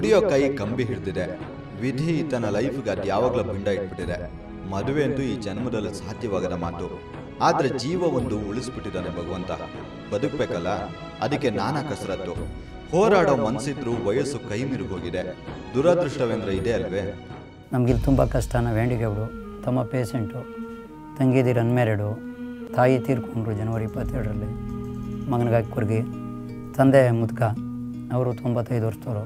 ದುಡಿಯೋ ಕೈ ಕಂಬಿ ಹಿಡಿದಿದೆ. ವಿಧಿ ತನ್ನ ಲೈಫ್ಗೆ ಅದು ಯಾವಾಗಲೂ ಪಿಂಡ ಇಟ್ಬಿಟ್ಟಿದೆ. ಮದುವೆ ಅಂತೂ ಈ ಜನ್ಮದಲ್ಲಿ ಸಾಧ್ಯವಾಗದ ಮಾತು. ಆದರೆ ಜೀವವೊಂದು ಉಳಿಸ್ಬಿಟ್ಟಿದ್ದಾನೆ ಭಗವಂತ. ಬದುಕಬೇಕಲ್ಲ, ಅದಕ್ಕೆ ನಾನಾ ಕಸರತ್ತು. ಹೋರಾಡೋ ಮನಸ್ಸಿದ್ರೂ ವಯಸ್ಸು ಕೈ ಮೀರಿ ಹೋಗಿದೆ. ದುರದೃಷ್ಟವೆಂದರೆ ಇದೆ ಅಲ್ವೇ? ನಮಗಿಲ್ಲಿ ತುಂಬ ಕಷ್ಟ. ನಾವು ಹ್ಯಾಂಡಿಕ್ಯಾಪ್ಡು, ತಮ್ಮ ಪೇಷೆಂಟು, ತಂಗಿದಿರು ಅನ್ಮ್ಯಾರಿಡು, ತಾಯಿ ತೀರ್ಕೊಂಡ್ರು ಜನವರಿ 22ರಲ್ಲಿ ಮಗನಿಗಾಗಿ ಕೊರ್ಗಿ. ತಂದೆ ಮುದ್ಕ, ಅವರು 95 ವರ್ಷದವರು.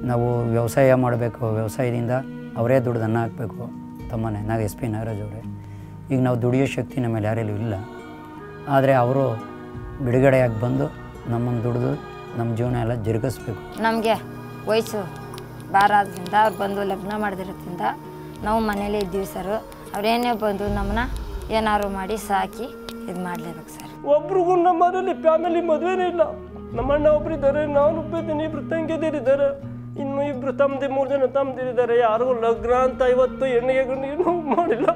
ನಾವು ವ್ಯವಸಾಯ ಮಾಡಬೇಕು, ವ್ಯವಸಾಯದಿಂದ ಅವರೇ ದುಡ್ದು ಅನ್ನ ಹಾಕಬೇಕು. ತಮ್ಮನೇ SP ನಾಗರಾಜ್ ಅವರೇ. ಈಗ ನಾವು ದುಡಿಯೋ ಶಕ್ತಿ ನಮ್ಮ ಮೇಲೆ ಯಾರೆಲ್ಲೂ ಇಲ್ಲ. ಆದರೆ ಅವರು ಬಿಡುಗಡೆಯಾಗಿ ಬಂದು ನಮ್ಮನ್ನು ದುಡಿದು ನಮ್ಮ ಜೀವನ ಎಲ್ಲ ಜರುಗಿಸ್ಬೇಕು. ನಮಗೆ ವಯಸ್ಸು ಭಾರ ಆದ್ರಿಂದ ಅವ್ರು ಬಂದು ಲಗ್ನ ಮಾಡಿದಿರೋದ್ರಿಂದ ನಾವು ಮನೇಲೇ ಇದ್ದೀವಿ ಸರ್. ಅವರೇನೇ ಬಂದು ನಮ್ಮನ್ನ ಏನಾದ್ರು ಮಾಡಿ ಸಾಕಿ ಇದು ಮಾಡಲೇಬೇಕು ಸರ್. ಒಬ್ರಿಗೂ ನಮ್ಮ ಮನೇಲಿ ಫ್ಯಾಮಿಲಿ ಮದುವೆನೇ ಇಲ್ಲ. ನಮ್ಮಣ್ಣ ಒಬ್ಬರಿದ್ದಾರೆ, ನಾನು ಒಪ್ಪಿದ್ದೀನಿ, ಇಬ್ಬರು ತಂಗಿದಿರಿದ್ದಾರೆ, ಇನ್ನು ಇಬ್ಬರು ತಮ್ಮದಿ 3 ಜನ ತಮ್ಮದಿರಿದ್ದಾರೆ. ಯಾರಿಗೂ ಲಗ್ನ ಅಂತ ಇವತ್ತು ಹೆಣ್ಣಿಗೆ ಗಂಡಿಗೆ ಮಾಡಿಲ್ಲ.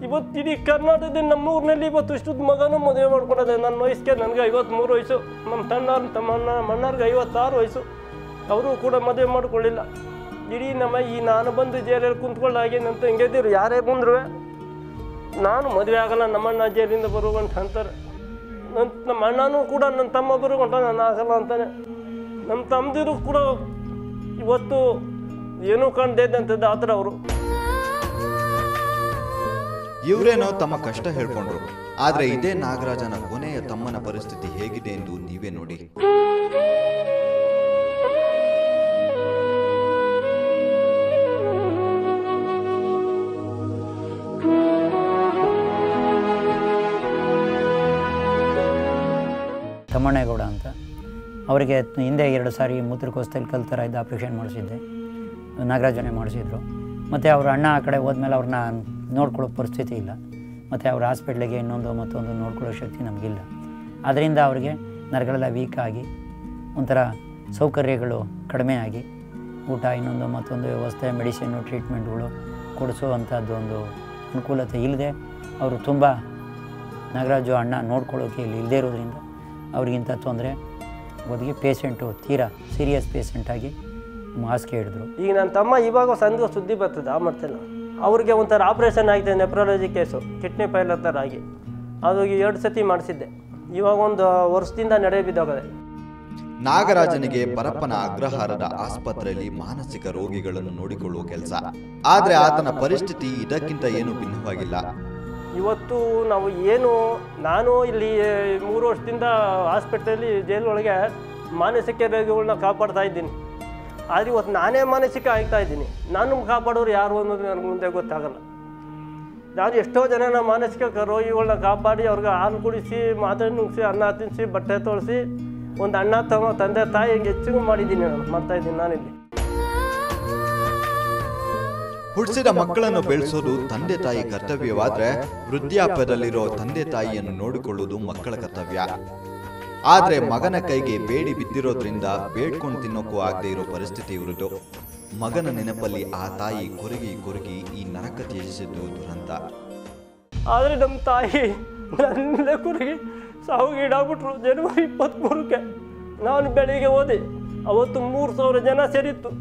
ಇವತ್ತು ಇಡೀ ಕರ್ನಾಟಕದಲ್ಲಿ ನಮ್ಮ ಊರಿನಲ್ಲಿ ಇವತ್ತು ಇಷ್ಟೊಂದು ಮಗನೂ ಮದುವೆ ಮಾಡ್ಕೊಂಡಿದೆ. ನನ್ನ ವಯಸ್ಸಿಗೆ ನನಗೆ 53 ವಯಸ್ಸು, ನಮ್ಮ ಅಣ್ಣವ್ರಿಗೆ 56 ವಯಸ್ಸು. ಅವರು ಕೂಡ ಮದುವೆ ಮಾಡ್ಕೊಳ್ಳಿಲ್ಲ. ಇಡೀ ಈ ನಾನು ಬಂದು ಜೈಲಲ್ಲಿ ಕುಂತ್ಕೊಳ್ಳಾಗಿ ನನ್ನ ತಂಗಿದಿರು ಯಾರೇ ಬಂದ್ರು ನಾನು ಮದುವೆ ಆಗಲ್ಲ, ನಮ್ಮಣ್ಣ ಜೈಲಿಂದ ಬರುವಂತ ಅಂತಾರೆ. ನಮ್ಮ ಅಣ್ಣನೂ ಕೂಡ ನನ್ನ ತಮ್ಮ ಬರುವಂಟ ನಾನು ಆಗಲ್ಲ ಅಂತಾನೆ. ನಮ್ಮ ತಮ್ಮದಿರು ಕೂಡ ಇವತ್ತು ಏನೂ ಕಾಣದೇ ಇದ್ದಂಥದ್ದು ಆ ಥರ ಅವರು. ಇವರೇನೋ ತಮ್ಮ ಕಷ್ಟ ಹೇಳ್ಕೊಂಡ್ರು. ಆದ್ರೆ ಇದೇ ನಾಗರಾಜನ ಕೊನೆಯ ತಮ್ಮನ ಪರಿಸ್ಥಿತಿ ಹೇಗಿದೆ ಎಂದು ನೀವೇ ನೋಡಿ. ತಮ್ಮಣ್ಣೇಗೌಡ ಅಂತ, ಅವರಿಗೆ ಹಿಂದೆ 2 ಸಾರಿ ಮೂತ್ರಕೋಶದಲ್ಲಿ ಕಲ್ತರ ಇದ್ದು ಆಪ್ರೇಷನ್ ಮಾಡಿಸಿದ್ದೆ. ನಾಗರಾಜನೇ ಮಾಡಿಸಿದ್ರು. ಮತ್ತು ಅವ್ರ ಅಣ್ಣ ಆ ಕಡೆ ಹೋದ್ಮೇಲೆ ಅವ್ರನ್ನ ನೋಡ್ಕೊಳ್ಳೋ ಪರಿಸ್ಥಿತಿ ಇಲ್ಲ. ಮತ್ತು ಅವ್ರ ಹಾಸ್ಪಿಟ್ಲಿಗೆ ಮತ್ತೊಂದು ನೋಡ್ಕೊಳ್ಳೋ ಶಕ್ತಿ ನಮಗಿಲ್ಲ. ಅದರಿಂದ ಅವರಿಗೆ ನರಗಳೆಲ್ಲ ವೀಕ್ ಆಗಿ ಒಂಥರ ಸೌಕರ್ಯಗಳು ಕಡಿಮೆ ಆಗಿ ಊಟ ಮತ್ತೊಂದು ವ್ಯವಸ್ಥೆ, ಮೆಡಿಸಿನ್ನು, ಟ್ರೀಟ್ಮೆಂಟ್ಗಳು ಕೊಡಿಸೋ ಒಂದು ಅನುಕೂಲತೆ ಇಲ್ಲದೆ ಅವರು ತುಂಬ ನಾಗರಾಜು ಅಣ್ಣ ನೋಡ್ಕೊಳ್ಳೋಕೆ ಇಲ್ಲಿ ಇಲ್ಲದೇ ಇರೋದ್ರಿಂದ ಅವ್ರಿಗಿಂತ ತೊಂದರೆ ಒದಗಿ ಪೇಷೆಂಟು ತೀರಾ ಸೀರಿಯಸ್ ಪೇಷೆಂಟಾಗಿ ಹಾಸಿಗೆ ಹಿಡಿದ್ರು. ಈಗ ನನ್ನ ತಮ್ಮ ಇವಾಗ ಸಂಜೆ ಸುದ್ದಿ ಬರ್ತದೆ ಆ ಮಾಡ್ತೇನೆ. ಅವ್ರಿಗೆ ಒಂಥರ ಆಪ್ರೇಷನ್ ಆಗಿದೆ, ನೆಪ್ರಾಲಜಿ ಕೇಸು, ಕಿಡ್ನಿ ಫೈಲ್ ಥರ ಆಗಿ. ಅದು 2 ಸತಿ ಮಾಡಿಸಿದ್ದೆ. ಇವಾಗ 1 ವರ್ಷದಿಂದ ನಡೆ ಬಿದ್ದೋಗದೆ. ನಾಗರಾಜನಿಗೆ ಪರಪ್ಪನ ಅಗ್ರಹಾರದ ಆಸ್ಪತ್ರೆಯಲ್ಲಿ ಮಾನಸಿಕ ರೋಗಿಗಳನ್ನು ನೋಡಿಕೊಳ್ಳುವ ಕೆಲಸ. ಆದರೆ ಆತನ ಪರಿಸ್ಥಿತಿ ಇದಕ್ಕಿಂತ ಏನು ಭಿನ್ನವಾಗಿಲ್ಲ. ಇವತ್ತು ನಾನು ಇಲ್ಲಿ 3 ವರ್ಷದಿಂದ ಹಾಸ್ಪಿಟ್ಲಲ್ಲಿ ಜೈಲೊಳಗೆ ಮಾನಸಿಕ ರೋಗಿಗಳನ್ನ ಕಾಪಾಡ್ತಾ ಇದ್ದೀನಿ. ಆದರೆ ಇವತ್ತು ನಾನೇ ಮಾನಸಿಕ ಆಗ್ತಾ ಇದ್ದೀನಿ. ನಾನು ಕಾಪಾಡೋರು ಯಾರು ಅನ್ನೋದು ನನಗೆ ಮುಂದೆ ಗೊತ್ತಾಗಲ್ಲ. ನಾನು ಎಷ್ಟೋ ಜನ ಮಾನಸಿಕ ರೋಗಿಗಳನ್ನ ಕಾಪಾಡಿ ಅವ್ರಿಗೆ ಹಾಲು ಕುಡಿಸಿ, ಮಾತ್ರೆ ನುಗ್ಸಿ, ಅನ್ನ ತಿನ್ನಿಸಿ, ಬಟ್ಟೆ ತೊಳಿಸಿ, ಒಂದು ಅಣ್ಣ ತಮ್ಮ ತಂದೆ ತಾಯಿ ಹಿಂಗೆ ಹೆಚ್ಚಿಗೂ ಮಾಡಿದ್ದೀನಿ, ನಾನು ಮಾಡ್ತಾಯಿದ್ದೀನಿ. ನಾನಿಲ್ಲಿ ಹುಟ್ಟಿಸಿದ ಮಕ್ಕಳನ್ನು ಬೆಳೆಸೋದು ತಂದೆ ತಾಯಿ ಕರ್ತವ್ಯವಾದ್ರೆ ವೃದ್ಧಾಪ್ಯದಲ್ಲಿರೋ ತಂದೆ ತಾಯಿಯನ್ನು ನೋಡಿಕೊಳ್ಳುವುದು ಮಕ್ಕಳ ಕರ್ತವ್ಯ. ಆದ್ರೆ ಮಗನ ಕೈಗೆ ಬೇಡಿ ಬಿದ್ದಿರೋದ್ರಿಂದ ಬೇಡ್ಕೊಂಡು ತಿನ್ನೋಕ್ಕೂ ಆಗದೆ ಇರೋ ಪರಿಸ್ಥಿತಿ ಇರುವುದು. ಮಗನ ನೆನಪಲ್ಲಿ ಆ ತಾಯಿ ಕೊರಗಿ ಈ ನರಕ ತ್ಯಜಿಸಿದ್ದು ದುರಂತ. ಆದರೆ ನಮ್ಮ ತಾಯಿ ನನ್ನೇ ಕೊರಗಿ ಸಾವಿಗೀಡಾಗ್ಬಿಟ್ರು. ಜನವರಿ 23ಕ್ಕೆ ನಾನು ಬೆಳಿಗ್ಗೆ ಹೋದೆ. ಅವತ್ತು 3,000 ಜನ ಸೇರಿತ್ತು.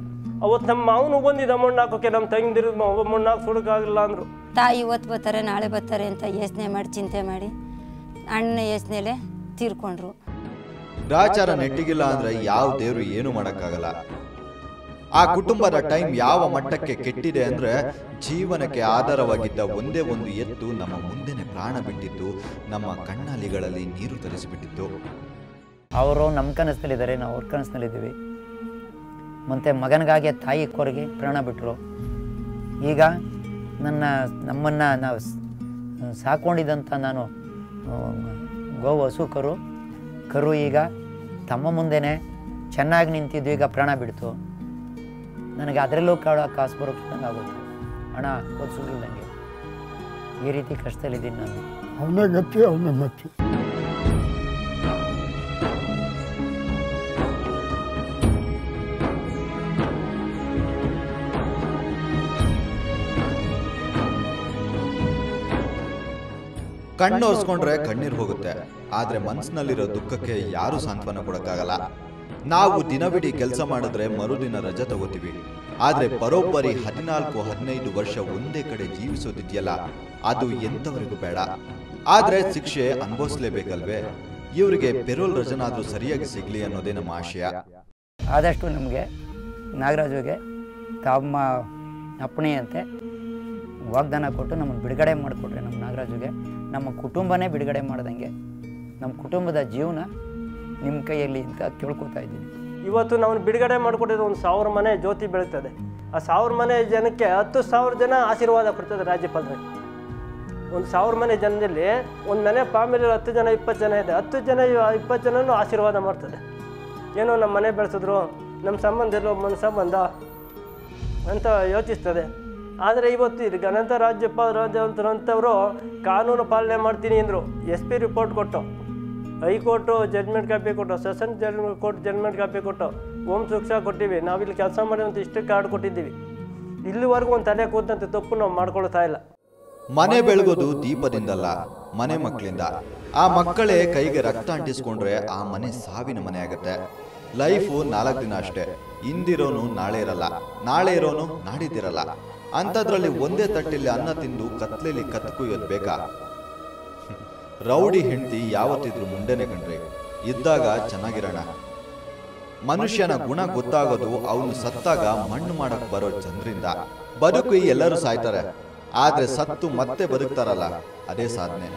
ಅವತ್ತು ನಮ್ಮ ಮಾವನು ಬಂದಿದ್ದ ಮಣ್ಣು ಹಾಕೋಕೆ. ನಮ್ಮ ತಂಗಿದಿರು ಮಣ್ಣು ಹಾಕಿ ಸುಡೋಕ್ಕಾಗಲ್ಲ ಅಂದರು. ತಾಯಿ ಇವತ್ತು ಬರ್ತಾರೆ ನಾಳೆ ಬರ್ತಾರೆ ಅಂತ ಯೋಚನೆ ಮಾಡಿ ಚಿಂತೆ ಮಾಡಿ ಅಣ್ಣ ಯೋಚನೆಲೆ ತೀರ್ಕೊಂಡ್ರು. ಗ್ರಾಚಾರ ನೆಟ್ಟಿಗಿಲ್ಲ ಅಂದ್ರೆ ಯಾವ ದೇವರು ಏನು ಮಾಡೋಕ್ಕಾಗಲ್ಲ. ಆ ಕುಟುಂಬದ ಟೈಮ್ ಯಾವ ಮಟ್ಟಕ್ಕೆ ಕೆಟ್ಟಿದೆ ಅಂದ್ರೆ ಜೀವನಕ್ಕೆ ಆಧಾರವಾಗಿದ್ದ ಒಂದೇ ಒಂದು ಎತ್ತು ನಮ್ಮ ಮುಂದೆನೆ ಪ್ರಾಣ ಬಿಟ್ಟಿದ್ದು, ನಮ್ಮ ಕಣ್ಣಾಲಿಗಳಲ್ಲಿ ನೀರು ತರಿಸಿಬಿಟ್ಟಿತ್ತು. ಅವರು ನಮ್ಮ ಕನಸಿನಲ್ಲಿದ್ದಾರೆ, ನಾವು ಅವ್ರ ಕನಸಿನಲ್ಲಿದ್ದೀವಿ. ಮತ್ತು ಮಗನಿಗಾಗಿ ತಾಯಿ ಕೊರಗಿ ಪ್ರಾಣ ಬಿಟ್ಟರು. ಈಗ ನಮ್ಮನ್ನು ನಾವು ಸಾಕೊಂಡಿದ್ದಂಥ ನಾನು ಗೋವು ಹಸು ಕರು ಈಗ ತಮ್ಮ ಮುಂದೆನೇ ಚೆನ್ನಾಗಿ ನಿಂತಿದ್ದು ಈಗ ಪ್ರಾಣ ಬಿಡ್ತು. ನನಗೆ ಅದರಲ್ಲೂ ಕಾಸು ಬರೋಕ್ಕಿದ್ದಂಗೆ ಆಗುತ್ತೆ. ಹಣ ಓದಿಸೋದಿಲ್ದಂಗೆ ಈ ರೀತಿ ಕಷ್ಟದಲ್ಲಿದ್ದೀನಿ ನಾನು. ಅವನೇ ಗತಿ, ಅವನೇ ಮತಿ. ಕಣ್ಣು ಒರೆಸ್ಕೊಂಡ್ರೆ ಕಣ್ಣೀರು ಹೋಗುತ್ತೆ. ಆದ್ರೆ ಮನಸ್ಸಿನಲ್ಲಿರೋ ದುಃಖಕ್ಕೆ ಯಾರು ಸಾಂತ್ವನ ಕೊಡಕ್ಕಾಗಲ್ಲ. ನಾವು ದಿನವಿಡೀ ಕೆಲಸ ಮಾಡಿದ್ರೆ ಮರುದಿನ ರಜೆ ತಗೋತೀವಿ. ಆದ್ರೆ ಬರೋಬ್ಬರಿ 14-15 ವರ್ಷ ಒಂದೇ ಕಡೆ ಜೀವಿಸೋದಿದೆಯಲ್ಲ, ಅದು ಎಂತವರೆಗೂ ಬೇಡ. ಆದ್ರೆ ಶಿಕ್ಷೆ ಅನುಭವಿಸ್ಲೇಬೇಕಲ್ವೇ? ಇವರಿಗೆ ಪೆರೋಲ್ ರಜನಾದ್ರೂ ಸರಿಯಾಗಿ ಸಿಗ್ಲಿ ಅನ್ನೋದೇ ನಮ್ಮ ಆಶಯ. ಆದಷ್ಟು ನಮಗೆ ನಾಗರಾಜುಗೆ ತಮ್ಮ ಅಪ್ಪಣೆಯಂತೆ ವಾಗ್ದಾನ ಕೊಟ್ಟು ನಮ್ಮನ್ನು ಬಿಡುಗಡೆ ಮಾಡಿಕೊಟ್ರೆ, ನಮ್ಮ ನಾಗರಾಜುಗೆ ನಮ್ಮ ಕುಟುಂಬನೇ ಬಿಡುಗಡೆ ಮಾಡ್ದಂಗೆ, ನಮ್ಮ ಕುಟುಂಬದ ಜೀವನ ನಿಮ್ಮ ಕೈಯಲ್ಲಿ ಅಂತ ಕೇಳ್ಕೊತಾ ಇದ್ದೀನಿ. ಇವತ್ತು ನಾವು ಬಿಡುಗಡೆ ಮಾಡಿಕೊಟ್ಟಿದ್ದು 1000 ಮನೆ ಜ್ಯೋತಿ ಬೆಳೀತದೆ. ಆ 1000 ಮನೆ ಜನಕ್ಕೆ 10,000 ಜನ ಆಶೀರ್ವಾದ ಕೊಡ್ತದೆ ರಾಜ್ಯಪಾಲರಿಗೆ. 1000 ಮನೆ ಜನದಲ್ಲಿ ಒಂದು ಮನೆ ಫ್ಯಾಮಿಲಿ 10 ಜನ 20 ಜನ ಇದೆ, 10 ಜನ 20 ಜನನೂ ಆಶೀರ್ವಾದ ಮಾಡ್ತದೆ. ಏನೋ ನಮ್ಮ ಮನೆ ಬೆಳೆಸಿದ್ರು, ನಮ್ಮ ಸಂಬಂಧ ಎಲ್ಲೋ ಸಂಬಂಧ ಅಂತ ಯೋಚಿಸ್ತದೆ. ಆದರೆ ಇವತ್ತು ಇದು ಗಣತ ರಾಜ್ಯಪಾಲರಂಥವರು ಕಾನೂನು ಪಾಲನೆ ಮಾಡ್ತೀನಿ ಅಂದರು. SP ರಿಪೋರ್ಟ್ ಕೊಟ್ಟು, ಹೈಕೋರ್ಟು ಜಡ್ಜ್ಮೆಂಟ್ ಕಾಪಿ ಕೊಟ್ಟು, ಸೆಷನ್ ಕೋರ್ಟ್ ಜಡ್ಜ್ಮೆಂಟ್ ಕಾಪಿ ಕೊಟ್ಟು, ಹೋಮ್ ಶಿಕ್ಷಾ ಕೊಟ್ಟಿವಿ. ನಾವಿಲ್ಲಿ ಕೆಲಸ ಮಾಡಿದಂಥ ಇಷ್ಟು ಕಾರ್ಡ್ ಕೊಟ್ಟಿದ್ದೀವಿ. ಇಲ್ಲಿವರೆಗೂ ಒಂದು ತಲೆ ಕೂತಂತೆ ತಪ್ಪು ನಾವು ಮಾಡ್ಕೊಳ್ತಾ ಇಲ್ಲ. ಮನೆ ಬೆಳಗೋದು ದೀಪದಿಂದಲ್ಲ, ಮನೆ ಮಕ್ಕಳಿಂದ. ಆ ಮಕ್ಕಳೇ ಕೈಗೆ ರಕ್ತ ಅಂಟಿಸ್ಕೊಂಡ್ರೆ ಆ ಮನೆ ಸಾವಿನ ಮನೆ ಆಗುತ್ತೆ. ಲೈಫು 4 ದಿನ ಅಷ್ಟೇ. ಇಂದಿರೋನು ನಾಳೆ ಇರಲ್ಲ, ನಾಳೆ ಇರೋನು ನಾಡಿದ್ದಿರಲ್ಲ. ಅಂಥದ್ರಲ್ಲಿ ಒಂದೇ ತಟ್ಟೆಯಲ್ಲಿ ಅನ್ನ ತಿಂದು ಕತ್ಲೆಯಲ್ಲಿ ಕತ್ತು ಕುಯ್ಯೋದು ಬೇಕಾ? ರೌಡಿ ಹೆಂಡತಿ ಯಾವತ್ತಿದ್ರು ಮುಂಡೆನೆ ಕಣ್ರಿ. ಇದ್ದಾಗ ಚೆನ್ನಾಗಿರೋಣ. ಮನುಷ್ಯನ ಗುಣ ಗೊತ್ತಾಗೋದು ಅವನು ಸತ್ತಾಗ ಮಣ್ಣು ಮಾಡಕ್ ಬರೋ ಜನರಿಂದ. ಬದುಕು ಎಲ್ಲರೂ ಸಾಯ್ತಾರೆ, ಆದ್ರೆ ಸತ್ತು ಮತ್ತೆ ಬದುಕ್ತಾರಲ್ಲ, ಅದೇ ಸಾಧನೆ.